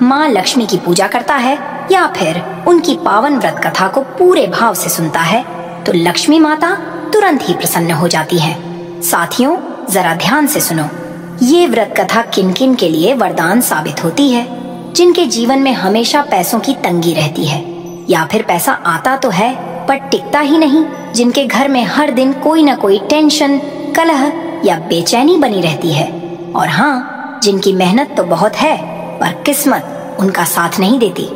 माँ लक्ष्मी की पूजा करता है या फिर उनकी पावन व्रत कथा को पूरे भाव से सुनता है तो लक्ष्मी माता तुरंत ही प्रसन्न हो जाती है। साथियों, जरा ध्यान से सुनो। ये व्रत कथा किन किन के लिए वरदान साबित होती है? जिनके जीवन में हमेशा पैसों की तंगी रहती है या फिर पैसा आता तो है पर टिकता ही नहीं, जिनके घर में हर दिन कोई न कोई टेंशन, कलह या बेचैनी बनी रहती है, और हाँ, जिनकी मेहनत तो बहुत है पर किस्मत उनका साथ नहीं देती।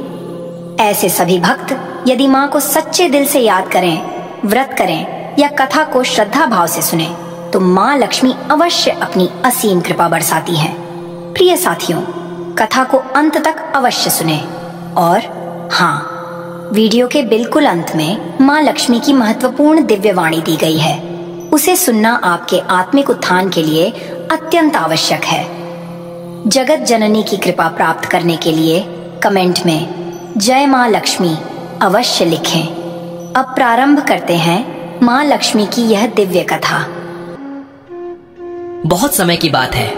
ऐसे सभी भक्त यदि माँ को सच्चे दिल से याद करें, व्रत करें या कथा को श्रद्धा भाव से सुने तो माँ लक्ष्मी अवश्य अपनी असीम कृपा बरसाती हैं। प्रिय साथियों, कथा को अंत तक अवश्य सुने। और हाँ, वीडियो के बिल्कुल अंत में माँ लक्ष्मी की महत्वपूर्ण दिव्य वाणी दी गई है। उसे सुनना आपके आत्मिक उत्थान के लिए अत्यंत आवश्यक है। जगत जननी की कृपा प्राप्त करने के लिए कमेंट में जय माँ लक्ष्मी अवश्य लिखें। अब प्रारंभ करते हैं माँ लक्ष्मी की यह दिव्य कथा। बहुत समय की बात है,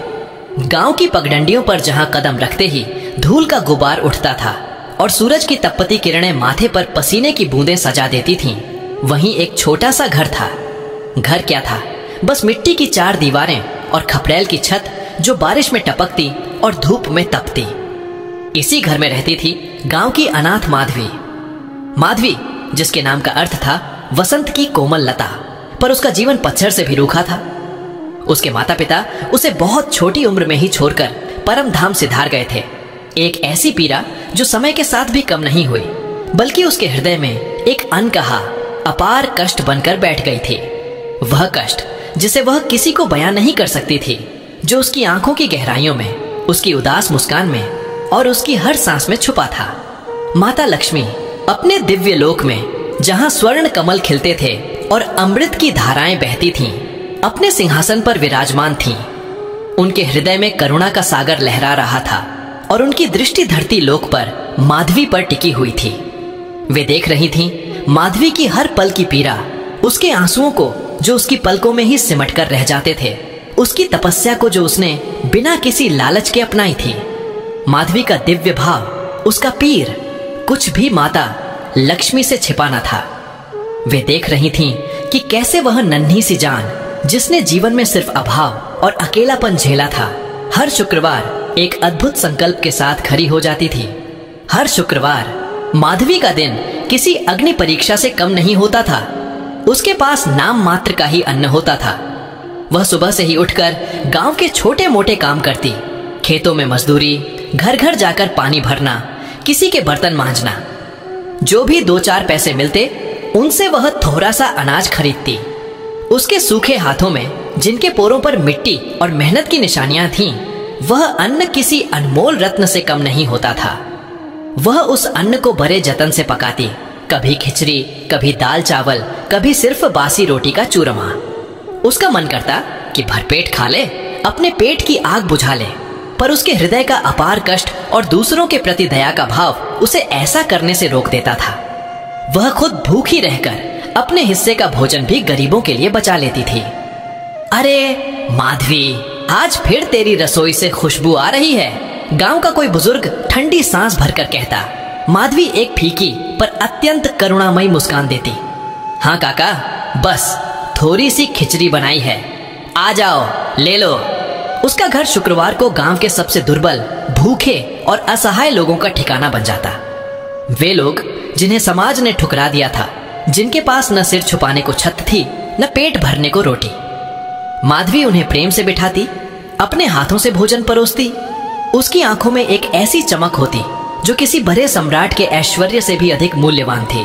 गांव की पगडंडियों पर जहां कदम रखते ही धूल का गुबार उठता था और सूरज की तपती किरणें माथे पर पसीने की बूंदें सजा देती थीं, वहीं एक छोटा सा घर था। घर क्या था, बस मिट्टी की 4 दीवारें और खपड़ैल की छत जो बारिश में टपकती और धूप में तपती। इसी घर में रहती थी गांव की अनाथ माधवी। माधवी जिसके नाम का अर्थ था वसंत की कोमल लता, पर उसका जीवन पतझड़ से भी रूखा था। उसके माता पिता उसे बहुत छोटी उम्र में ही छोड़कर परम धाम सिधार गए थे। एक ऐसी पीड़ा जो समय के साथ भी कम नहीं हुई, बल्कि उसके हृदय में एक अनकहा अपार कष्ट बनकर बैठ गई थी। वह कष्ट जिसे वह किसी को बयां नहीं कर सकती थी, जो उसकी आंखों की गहराइयों में, उसकी उदास मुस्कान में और उसकी हर सांस में छुपा था। माता लक्ष्मी अपने दिव्य लोक में, जहां स्वर्ण कमल खिलते थे और अमृत की धाराएं बहती थीं, अपने सिंहासन पर विराजमान थीं। उनके हृदय में करुणा का सागर लहरा रहा था और उनकी दृष्टि धरती लोक पर माधवी पर टिकी हुई थी। वे देख रही थीं माधवी की हर पल की पीड़ा, उसके आंसुओं को जो उसकी पलकों में ही सिमट कर रह जाते थे, उसकी तपस्या को जो उसने बिना किसी लालच के अपनाई थी। माधवी का दिव्य भाव, उसका पीर, कुछ भी माता लक्ष्मी से छिपा न था। वे देख रही थीं कि कैसे वह नन्ही सी जान, जिसने जीवन में सिर्फ अभाव और अकेलापन झेला था, हर शुक्रवार एक अद्भुत संकल्प के साथ खड़ी हो जाती थी। हर शुक्रवार माधवी का दिन किसी अग्नि परीक्षा से कम नहीं होता था। उसके पास नाम मात्र का ही अन्न होता था। वह सुबह से ही उठकर गांव के छोटे मोटे काम करती, खेतों में मजदूरी, घर घर जाकर पानी भरना, किसी के बर्तन मांजना। जो भी 2-4 पैसे मिलते उनसे वह थोड़ा सा अनाज खरीदती। उसके सूखे हाथों में, जिनके पोरों पर मिट्टी और मेहनत की निशानियां थीं, वह अन्न किसी अनमोल रत्न से कम नहीं होता था। वह उस अन्न को बड़े जतन से पकाती, कभी खिचड़ी, कभी दाल चावल, कभी सिर्फ बासी रोटी का चूरमा। उसका मन करता कि भरपेट खा ले, अपने पेट की आग बुझा ले, पर उसके हृदय का अपार कष्ट और दूसरों के प्रति दया का भाव उसे ऐसा करने से रोक देता था। वह खुद भूखी रहकर अपने हिस्से का भोजन भी गरीबों के लिए बचा लेती थी। अरे माधवी, आज फिर तेरी रसोई से खुशबू आ रही है, गांव का कोई बुजुर्ग ठंडी सांस भरकर कहता। माधवी एक फीकी पर अत्यंत करुणामयी मुस्कान देती। हाँ काका, बस थोड़ी सी खिचड़ी बनाई है, आ जाओ ले लो। उसका घर शुक्रवार को गांव के सबसे दुर्बल, भूखे और असहाय लोगों का ठिकाना बन जाता। वे लोग जिन्हें समाज ने ठुकरा दिया था, जिनके पास न सिर छुपाने को छत थी, न पेट भरने को रोटी। माधवी उन्हें प्रेम से बिठाती, अपने हाथों से भोजन परोसती। उसकी आंखों में एक ऐसी चमक होती जो किसी बड़े सम्राट के ऐश्वर्य से भी अधिक मूल्यवान थी।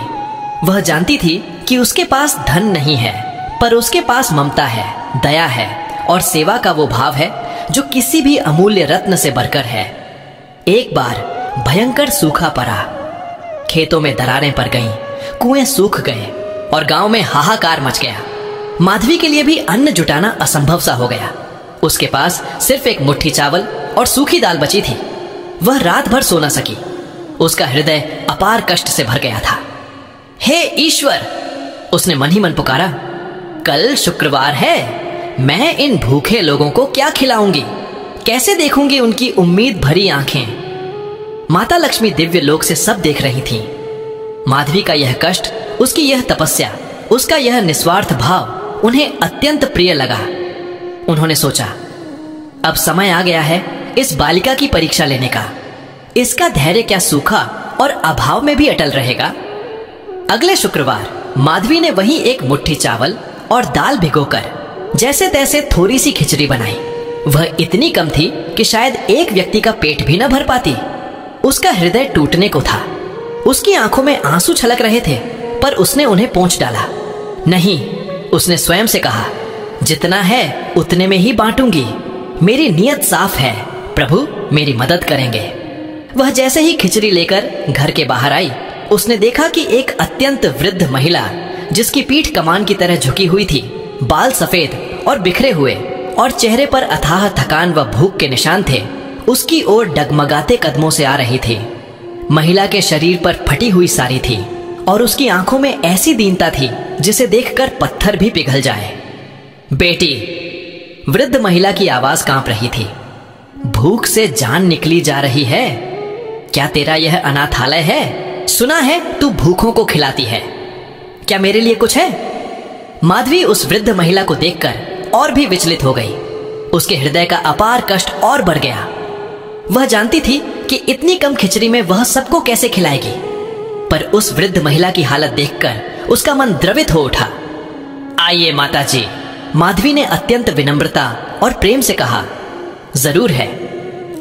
वह जानती थी कि उसके पास धन नहीं है, पर उसके पास ममता है, दया है और सेवा का वो भाव है जो किसी भी अमूल्य रत्न से बढ़कर है। एक बार भयंकर सूखा पड़ा, खेतों में दरारें पड़ गईं, कुएं सूख गए और गांव में हाहाकार मच गया। माधवी के लिए भी अन्न जुटाना असंभव सा हो गया। उसके पास सिर्फ एक मुट्ठी चावल और सूखी दाल बची थी। वह रात भर सो न सकी। उसका हृदय अपार कष्ट से भर गया था। हे ईश्वर, उसने मन ही मन पुकारा, कल शुक्रवार है, मैं इन भूखे लोगों को क्या खिलाऊंगी, कैसे देखूंगी उनकी उम्मीद भरी आंखें। माता लक्ष्मी दिव्य लोक से सब देख रही थीं। माधवी का यह कष्ट, उसकी यह तपस्या, उसका यह निस्वार्थ भाव उन्हें अत्यंत प्रिय लगा। उन्होंने सोचा, अब समय आ गया है इस बालिका की परीक्षा लेने का। इसका धैर्य क्या सूखा और अभाव में भी अटल रहेगा। अगले शुक्रवार माधवी ने वहीं एक मुट्ठी चावल और दाल भिगोकर जैसे तैसे थोड़ी सी खिचड़ी बनाई। वह इतनी कम थी कि शायद एक व्यक्ति का पेट भी न भर पाती। उसका हृदय टूटने को था। उसकी आंखों में आंसू छलक रहे थे, पर उसने उन्हें पोंछ डाला। नहीं, उसने स्वयं से कहा, जितना है उतने में ही बांटूंगी। मेरी नियत साफ है, प्रभु मेरी मदद करेंगे। वह जैसे ही खिचड़ी लेकर घर के बाहर आई, उसने देखा कि एक अत्यंत वृद्ध महिला, जिसकी पीठ कमान की तरह झुकी हुई थी, बाल सफेद और बिखरे हुए और चेहरे पर अथाह थकान व भूख के निशान थे, उसकी ओर डगमगाते कदमों से आ रही थी। महिला के शरीर पर फटी हुई साड़ी थी और उसकी आंखों में ऐसी दीनता थी जिसे देखकर पत्थर भी पिघल जाए। बेटी, वृद्ध महिला की आवाज कांप रही थी, भूख से जान निकली जा रही है। क्या तेरा यह अनाथालय है? सुना है तू भूखों को खिलाती है। क्या मेरे लिए कुछ है? माधवी उस वृद्ध महिला को देखकर और भी विचलित हो गई। उसके हृदय का अपार कष्ट और बढ़ गया। वह जानती थी कि इतनी कम खिचड़ी में वह सबको कैसे खिलाएगी, पर उस वृद्ध महिला की हालत देखकर उसका मन द्रवित हो उठा। आइए माताजी, माधवी ने अत्यंत विनम्रता और प्रेम से कहा। जरूर है,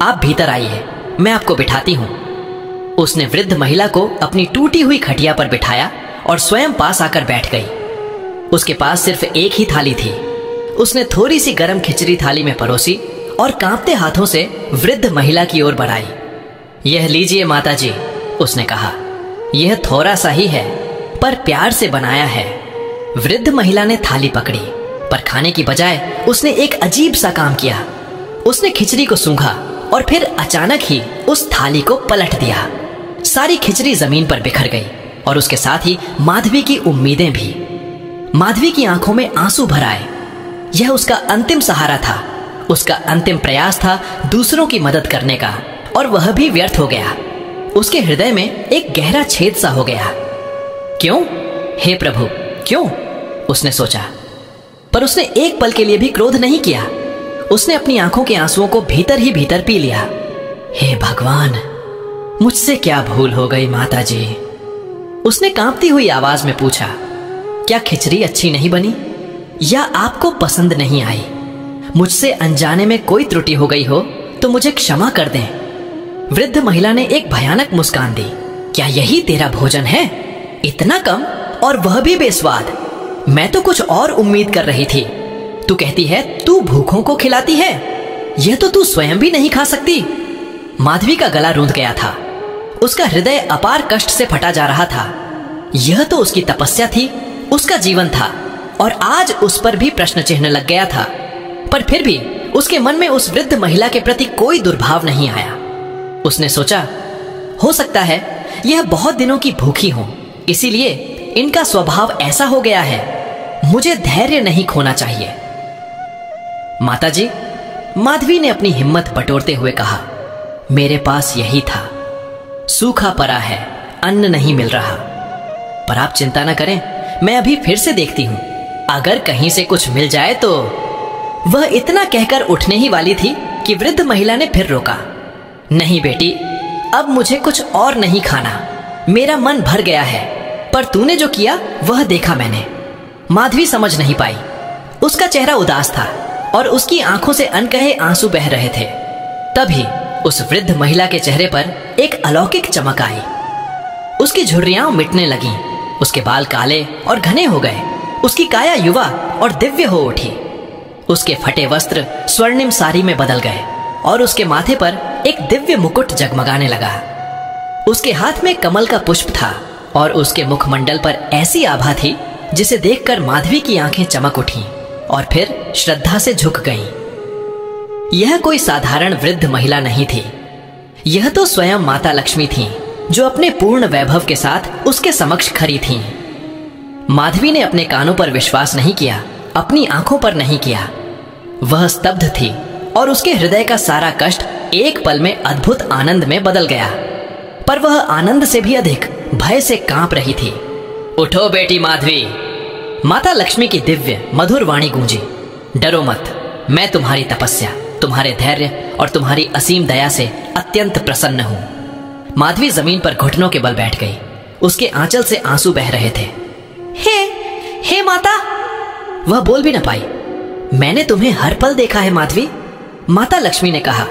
आप भीतर आइए, मैं आपको बिठाती हूं। उसने वृद्ध महिला को अपनी टूटी हुई खटिया पर बिठाया और स्वयं पास आकर बैठ गई। उसके पास सिर्फ एक ही थाली थी। उसने थोड़ी सी गर्म खिचड़ी थाली में परोसी और कांपते हाथों से वृद्ध महिला की ओर बढ़ाई। यह लीजिए माताजी, उसने कहा। यह थोड़ा सा ही है, पर प्यार से बनाया है। वृद्ध महिला ने थाली पकड़ी, पर खाने की बजाय उसने एक अजीब सा काम किया। उसने खिचड़ी को सूंघा और फिर अचानक ही उस थाली को पलट दिया। सारी खिचड़ी जमीन पर बिखर गई और उसके साथ ही माधवी की उम्मीदें भी। माधवी की आंखों में आंसू भर आए। यह उसका अंतिम सहारा था, उसका अंतिम प्रयास था दूसरों की मदद करने का, और वह भी व्यर्थ हो गया। उसके हृदय में एक गहरा छेद सा हो गया। क्यों? हे प्रभु, क्यों? उसने सोचा, पर उसने एक पल के लिए भी क्रोध नहीं किया। उसने अपनी आंखों के आंसुओं को भीतर ही भीतर पी लिया। हे भगवान, मुझसे क्या भूल हो गई माताजी? उसने कांपती हुई आवाज में पूछा, क्या खिचड़ी अच्छी नहीं बनी या आपको पसंद नहीं आई? मुझसे अनजाने में कोई त्रुटि हो गई हो तो मुझे क्षमा कर दें। वृद्ध महिला ने एक भयानक मुस्कान दी। क्या यही तेरा भोजन है? इतना कम और वह भी बेस्वाद। मैं तो कुछ और उम्मीद कर रही थी। तू कहती है तू भूखों को खिलाती है, यह तो तू स्वयं भी नहीं खा सकती। माधवी का गला रूंध गया था। उसका हृदय अपार कष्ट से फटा जा रहा था। यह तो उसकी तपस्या थी, उसका जीवन था, और आज उस पर भी प्रश्न चिन्ह लग गया था। पर फिर भी उसके मन में उस वृद्ध महिला के प्रति कोई दुर्भाव नहीं आया। उसने सोचा, हो सकता है यह बहुत दिनों की भूखी हो, इसीलिए इनका स्वभाव ऐसा हो गया है। मुझे धैर्य नहीं खोना चाहिए। माताजी, माधवी ने अपनी हिम्मत बटोरते हुए कहा, मेरे पास यही था। सूखा पड़ा है, अन्न नहीं मिल रहा। पर आप चिंता न करें, मैं अभी फिर से देखती हूं, अगर कहीं से कुछ मिल जाए तो। वह इतना कहकर उठने ही वाली थी कि वृद्ध महिला ने फिर रोका। नहीं बेटी, अब मुझे कुछ और नहीं खाना। मेरा मन भर गया है, पर तूने जो किया वह देखा मैंने। माधवी समझ नहीं पाई। उसका चेहरा उदास था और उसकी आंखों से अनकहे आंसू बह रहे थे। तभी उस वृद्ध महिला के चेहरे पर एक अलौकिक चमक आई। उसकी झुर्रियां मिटने लगीं, उसके बाल काले और घने हो गए, उसकी काया युवा और दिव्य हो उठी। उसके फटे वस्त्र स्वर्णिम साड़ी में बदल गए और उसके माथे पर एक दिव्य मुकुट जगमगाने लगा। उसके हाथ में कमल का पुष्प था और उसके मुखमंडल पर ऐसी आभा थी जिसे देखकर माधवी की आंखें चमक उठीं और फिर श्रद्धा से झुक गईं। यह कोई साधारण वृद्ध महिला नहीं थी। यह तो स्वयं माता लक्ष्मी थीं, जो अपने पूर्ण वैभव के साथ उसके समक्ष खड़ी थीं। माधवी ने अपने कानों पर विश्वास नहीं किया, अपनी आंखों पर नहीं किया। वह स्तब्ध थी और उसके हृदय का सारा कष्ट एक पल में अद्भुत आनंद में बदल गया। पर वह आनंद से भी अधिक भय से कांप रही थी। उठो बेटी माधवी, माता लक्ष्मी की दिव्य मधुर वाणी गूंजी। डरो मत, मैं तुम्हारी तपस्या, तुम्हारे धैर्य और तुम्हारी असीम दया से अत्यंत प्रसन्न हूं। माधवी जमीन पर घुटनों के बल बैठ गई। उसके आंचल से आंसू बह रहे थे। हे माता, वह बोल भी न पाई। मैंने तुम्हें हर पल देखा है माधवी, माता लक्ष्मी ने कहा।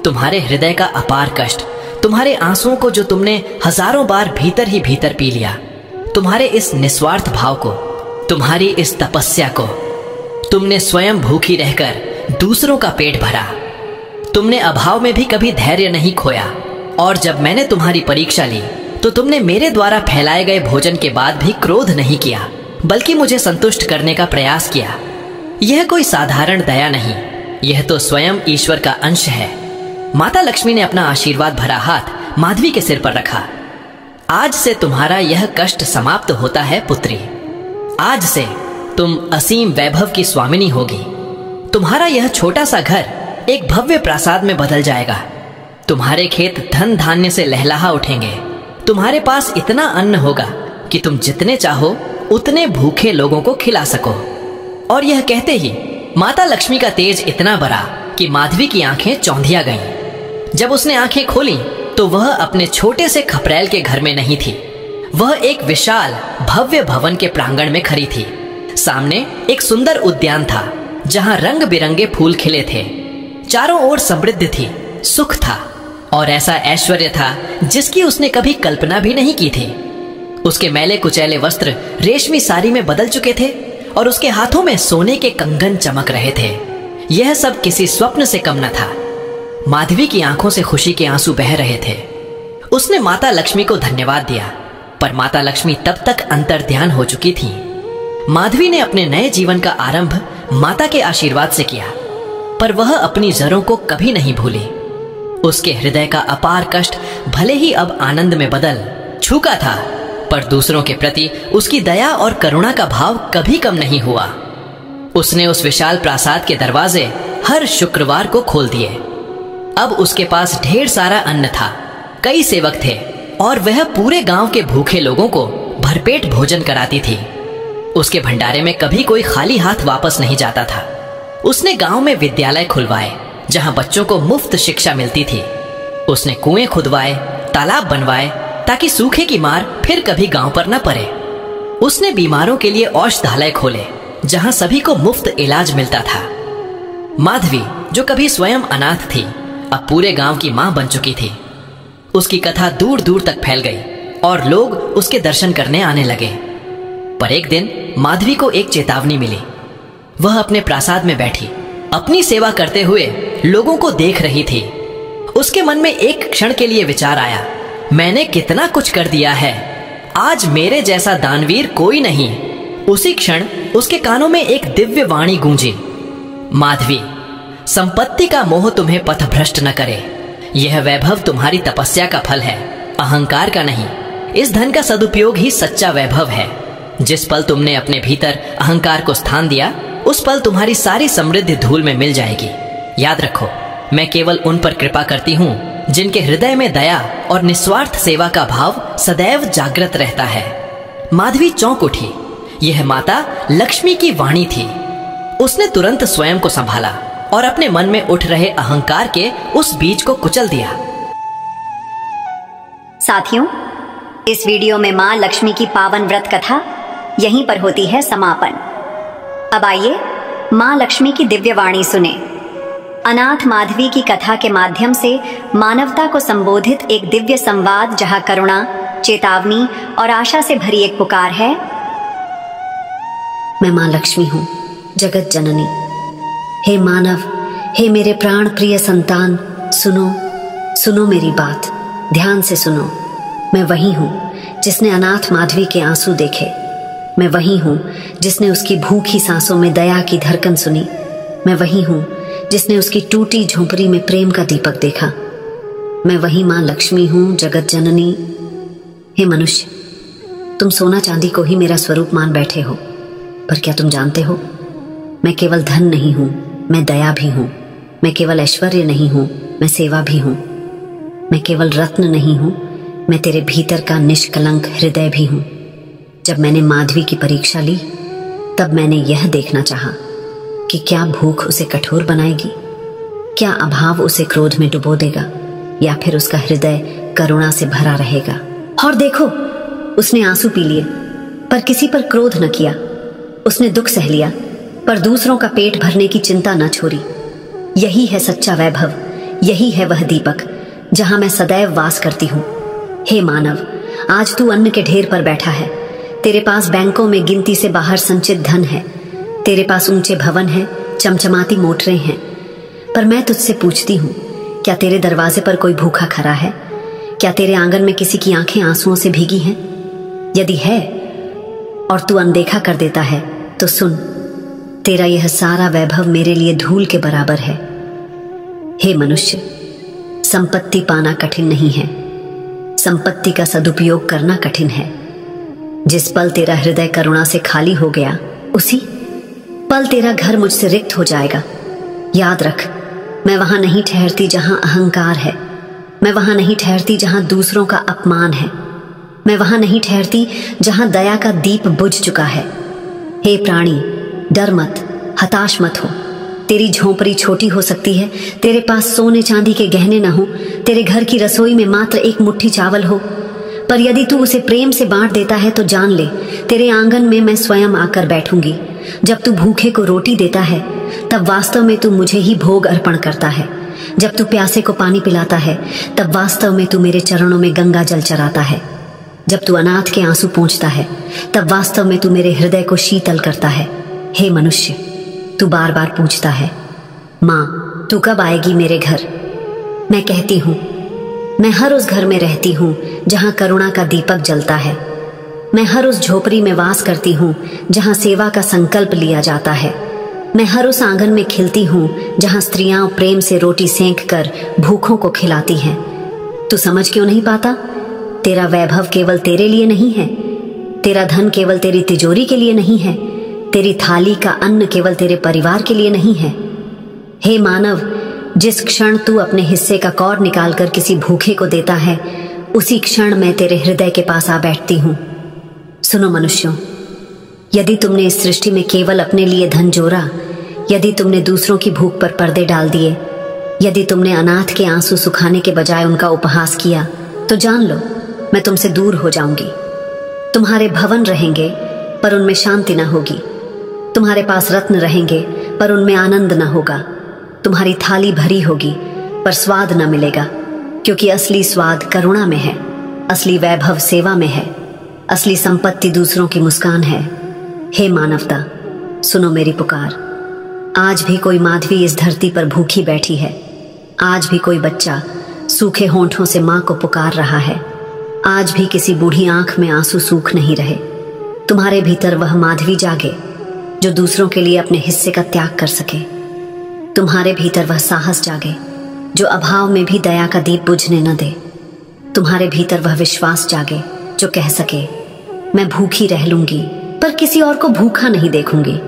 तुम्हारे हृदय का अपार कष्ट, तुम्हारे आंसुओं को जो तुमने हजारों बार भीतर ही भीतर पी लिया, तुम्हारे इस निस्वार्थ भाव को, तुम्हारी इस तपस्या को, तुमने स्वयं भूखी रहकर दूसरों का पेट भरा, तुमने अभाव में भी कभी धैर्य नहीं खोया, और जब मैंने तुम्हारी परीक्षा ली तो तुमने मेरे द्वारा फैलाए गए भोजन के बाद भी क्रोध नहीं किया, बल्कि मुझे संतुष्ट करने का प्रयास किया। यह कोई साधारण दया नहीं, यह तो स्वयं ईश्वर का अंश है। माता लक्ष्मी ने अपना आशीर्वाद भरा हाथ माधवी के सिर पर रखा। आज से तुम्हारा यह कष्ट समाप्त होता है पुत्री। आज से तुम असीम वैभव की स्वामिनी होगी। तुम्हारा यह छोटा सा घर एक भव्य प्रासाद में बदल जाएगा। तुम्हारे खेत धन धान्य से लहलहा उठेंगे। तुम्हारे पास इतना अन्न होगा कि तुम जितने चाहो उतने भूखे लोगों को खिला सको। और यह कहते ही माता लक्ष्मी का तेज इतना बढ़ा कि माधवी की आंखें चौंधिया गईं। जब उसने आंखें खोली तो वह अपने छोटे से खपरेल के घर में नहीं थी। वह एक विशाल भव्य भवन के प्रांगण में खड़ी थी। सामने एक सुंदर उद्यान था जहां रंग बिरंगे फूल खिले थे। चारों ओर समृद्धि थी, सुख था और ऐसा ऐश्वर्य था जिसकी उसने कभी कल्पना भी नहीं की थी। उसके मैले कुचैले वस्त्र रेशमी साड़ी में बदल चुके थे और उसके हाथों में सोने के कंगन चमक रहे थे। यह सब किसी स्वप्न से कम न था। माधवी की आंखों से खुशी के आंसू बह रहे थे। उसने माता लक्ष्मी को धन्यवाद दिया, पर माता लक्ष्मी तब तक अंतर्ध्यान हो चुकी थी। माधवी ने अपने नए जीवन का आरंभ माता के आशीर्वाद से किया, पर वह अपनी जड़ों को कभी नहीं भूली। उसके हृदय का अपार कष्ट भले ही अब आनंद में बदल चुका था, पर दूसरों के प्रति उसकी दया और करुणा का भाव कभी कम नहीं हुआ। उसने उस विशाल प्रासाद के दरवाजे हर शुक्रवार को खोल दिए। अब उसके पास ढेर सारा अन्न था, कई सेवक थे और वह पूरे गांव के भूखे लोगों को भरपेट भोजन कराती थी। उसके भंडारे में कभी कोई खाली हाथ वापस नहीं जाता था। उसने गांव में विद्यालय खुलवाए जहां बच्चों को मुफ्त शिक्षा मिलती थी। उसने कुएं खुदवाए, तालाब बनवाए ताकि सूखे की मार फिर कभी गांव पर न पड़े। उसने बीमारों के लिए औषधालय खोले जहां सभी को मुफ्त इलाज मिलता था। माधवी, जो कभी स्वयं अनाथ थी, अब पूरे गांव की मां बन चुकी थी। उसकी कथा दूर दूर तक फैल गई और लोग उसके दर्शन करने आने लगे। पर एक दिन माधवी को एक चेतावनी मिली। वह अपने प्रासाद में बैठी अपनी सेवा करते हुए लोगों को देख रही थी। उसके मन में एक क्षण के लिए विचार आया, मैंने कितना कुछ कर दिया है, आज मेरे जैसा दानवीर कोई नहीं। उसी क्षण उसके कानों में एक दिव्य वाणी गूंजी, माधवी, संपत्ति का मोह तुम्हें पथभ्रष्ट न करे। यह वैभव तुम्हारी तपस्या का फल है, अहंकार का नहीं। इस धन का सदुपयोग ही सच्चा वैभव है। जिस पल तुमने अपने भीतर अहंकार को स्थान दिया, उस पल तुम्हारी सारी समृद्धि धूल में मिल जाएगी। याद रखो, मैं केवल उन पर कृपा करती हूँ जिनके हृदय में दया और निस्वार्थ सेवा का भाव सदैव जागृत रहता है। माधवी चौंक उठी। यह माता लक्ष्मी की वाणी थी। उसने तुरंत स्वयं को संभाला और अपने मन में उठ रहे अहंकार के उस बीज को कुचल दिया। साथियों, इस वीडियो में मां लक्ष्मी की पावन व्रत कथा यहीं पर होती है समापन। अब आइए मां लक्ष्मी की दिव्य वाणी सुने। अनाथ माधवी की कथा के माध्यम से मानवता को संबोधित एक दिव्य संवाद, जहां करुणा, चेतावनी और आशा से भरी एक पुकार है। मैं मां लक्ष्मी हूँ, जगत जननी। हे मानव, हे मेरे प्राण प्रिय संतान, सुनो, सुनो मेरी बात, ध्यान से सुनो। मैं वही हूँ जिसने अनाथ माधवी के आंसू देखे। मैं वही हूँ जिसने उसकी भूखी सांसों में दया की धड़कन सुनी। मैं वही हूँ जिसने उसकी टूटी झोंपड़ी में प्रेम का दीपक देखा। मैं वही मां लक्ष्मी हूँ, जगत जननी। हे मनुष्य, तुम सोना चांदी को ही मेरा स्वरूप मान बैठे हो, पर क्या तुम जानते हो, मैं केवल धन नहीं हूं, मैं दया भी हूं। मैं केवल ऐश्वर्य नहीं हूं, मैं सेवा भी हूं। मैं केवल रत्न नहीं हूं, मैं तेरे भीतर का निष्कलंक हृदय भी हूं। जब मैंने माधवी की परीक्षा ली तब मैंने यह देखना चाहा कि क्या भूख उसे कठोर बनाएगी, क्या अभाव उसे क्रोध में डुबो देगा, या फिर उसका हृदय करुणा से भरा रहेगा। और देखो, उसने आंसू पी लिए पर किसी पर क्रोध न किया। उसने दुख सह लिया पर दूसरों का पेट भरने की चिंता न छोड़ी। यही है सच्चा वैभव, यही है वह दीपक जहां मैं सदैव वास करती हूं। हे मानव, आज तू अन्न के ढेर पर बैठा है। तेरे पास बैंकों में गिनती से बाहर संचित धन है, तेरे पास ऊंचे भवन है, चमचमाती मोटरें हैं। पर मैं तुझसे पूछती हूं, क्या तेरे दरवाजे पर कोई भूखा खड़ा है? क्या तेरे आंगन में किसी की आंखें आंसुओं से भीगी हैं? यदि है और तू अनदेखा कर देता है तो सुन, तेरा यह सारा वैभव मेरे लिए धूल के बराबर है। हे मनुष्य, संपत्ति पाना कठिन नहीं है, संपत्ति का सदुपयोग करना कठिन है। जिस पल तेरा हृदय करुणा से खाली हो गया, उसी पल तेरा घर मुझसे रिक्त हो जाएगा। याद रख, मैं वहां नहीं ठहरती जहां अहंकार है, मैं वहां नहीं ठहरती जहां दूसरों का अपमान है, मैं वहां नहीं ठहरती जहां दया का दीप बुझ चुका है। हे प्राणी, डर मत, हताश मत हो। तेरी झोंपड़ी छोटी हो सकती है, तेरे पास सोने चांदी के गहने न हो, तेरे घर की रसोई में मात्र एक मुट्ठी चावल हो, पर यदि तू उसे प्रेम से बांट देता है तो जान ले, तेरे आंगन में मैं स्वयं आकर बैठूंगी। जब तू भूखे को रोटी देता है तब वास्तव में तू मुझे ही भोग अर्पण करता है। जब तू प्यासे को पानी पिलाता है तब वास्तव में तू मेरे चरणों में गंगा जल चराता है। जब तू अनाथ के आंसू पोंछता है तब वास्तव में तू मेरे हृदय को शीतल करता है। हे मनुष्य, तू बार बार पूछता है, माँ तू कब आएगी मेरे घर? मैं कहती हूं, मैं हर उस घर में रहती हूं जहां करुणा का दीपक जलता है। मैं हर उस झोपड़ी में वास करती हूं जहां सेवा का संकल्प लिया जाता है। मैं हर उस आंगन में खिलती हूं जहां स्त्रियां प्रेम से रोटी सेंक कर भूखों को खिलाती हैं। तू समझ क्यों नहीं पाता? तेरा वैभव केवल तेरे लिए नहीं है, तेरा धन केवल तेरी तिजोरी के लिए नहीं है, तेरी थाली का अन्न केवल तेरे परिवार के लिए नहीं है। हे मानव, जिस क्षण तू अपने हिस्से का कौर निकालकर किसी भूखे को देता है, उसी क्षण मैं तेरे हृदय के पास आ बैठती हूं। सुनो मनुष्यों, यदि तुमने इस सृष्टि में केवल अपने लिए धन जोड़ा, यदि तुमने दूसरों की भूख पर पर्दे डाल दिए, यदि तुमने अनाथ के आंसू सुखाने के बजाय उनका उपहास किया, तो जान लो मैं तुमसे दूर हो जाऊंगी। तुम्हारे भवन रहेंगे पर उनमें शांति न होगी, तुम्हारे पास रत्न रहेंगे पर उनमें आनंद न होगा, तुम्हारी थाली भरी होगी पर स्वाद न मिलेगा, क्योंकि असली स्वाद करुणा में है, असली वैभव सेवा में है, असली संपत्ति दूसरों की मुस्कान है। हे मानवता, सुनो मेरी पुकार। आज भी कोई माधवी इस धरती पर भूखी बैठी है, आज भी कोई बच्चा सूखे होंठों से मां को पुकार रहा है, आज भी किसी बूढ़ी आंख में आंसू सूख नहीं रहे। तुम्हारे भीतर वह माधवी जागे जो दूसरों के लिए अपने हिस्से का त्याग कर सके। तुम्हारे भीतर वह साहस जागे जो अभाव में भी दया का दीप बुझने न दे। तुम्हारे भीतर वह विश्वास जागे जो कह सके, मैं भूखी रह लूंगी पर किसी और को भूखा नहीं देखूंगी।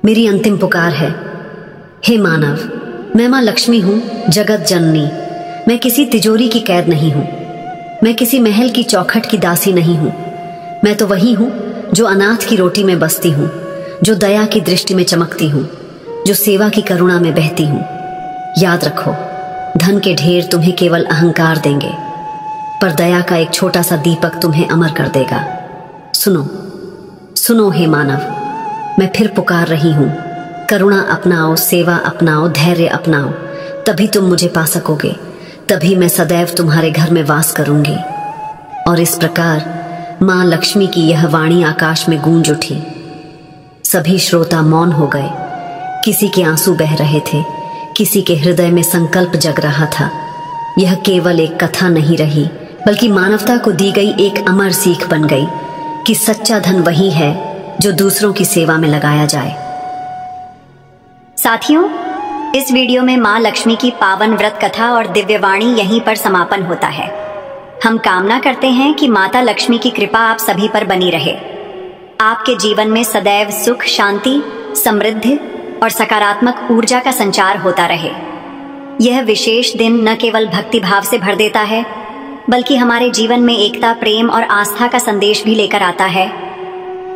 मेरी अंतिम पुकार है, हे मानव, मैं मां लक्ष्मी हूं, जगत जननी। मैं किसी तिजोरी की कैद नहीं हूं, मैं किसी महल की चौखट की दासी नहीं हूं। मैं तो वही हूं जो अनाथ की रोटी में बसती हूं, जो दया की दृष्टि में चमकती हूं, जो सेवा की करुणा में बहती हूं। याद रखो, धन के ढेर तुम्हें केवल अहंकार देंगे, पर दया का एक छोटा सा दीपक तुम्हें अमर कर देगा। सुनो सुनो हे मानव, मैं फिर पुकार रही हूं, करुणा अपनाओ, सेवा अपनाओ, धैर्य अपनाओ, तभी तुम मुझे पा सकोगे, तभी मैं सदैव तुम्हारे घर में वास करूंगी। और इस प्रकार मां लक्ष्मी की यह वाणी आकाश में गूंज उठी। सभी श्रोता मौन हो गए। किसी के आंसू बह रहे थे, किसी के हृदय में संकल्प जग रहा था। यह केवल एक कथा नहीं रही, बल्कि मानवता को दी गई एक अमर सीख बन गई कि सच्चा धन वही है जो दूसरों की सेवा में लगाया जाए। साथियों, इस वीडियो में मां लक्ष्मी की पावन व्रत कथा और दिव्यवाणी यहीं पर समापन होता है। हम कामना करते हैं कि माता लक्ष्मी की कृपा आप सभी पर बनी रहे, आपके जीवन में सदैव सुख, शांति, समृद्धि और सकारात्मक ऊर्जा का संचार होता रहे। यह विशेष दिन न केवल भक्ति भाव से भर देता है, बल्कि हमारे जीवन में एकता, प्रेम और आस्था का संदेश भी लेकर आता है।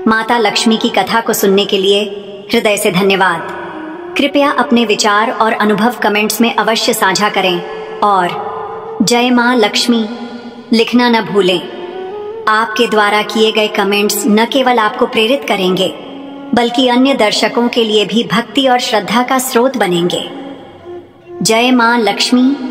माता लक्ष्मी की कथा को सुनने के लिए हृदय से धन्यवाद। कृपया अपने विचार और अनुभव कमेंट्स में अवश्य साझा करें और जय मां लक्ष्मी लिखना न भूलें। आपके द्वारा किए गए कमेंट्स न केवल आपको प्रेरित करेंगे बल्कि अन्य दर्शकों के लिए भी भक्ति और श्रद्धा का स्रोत बनेंगे। जय मां लक्ष्मी।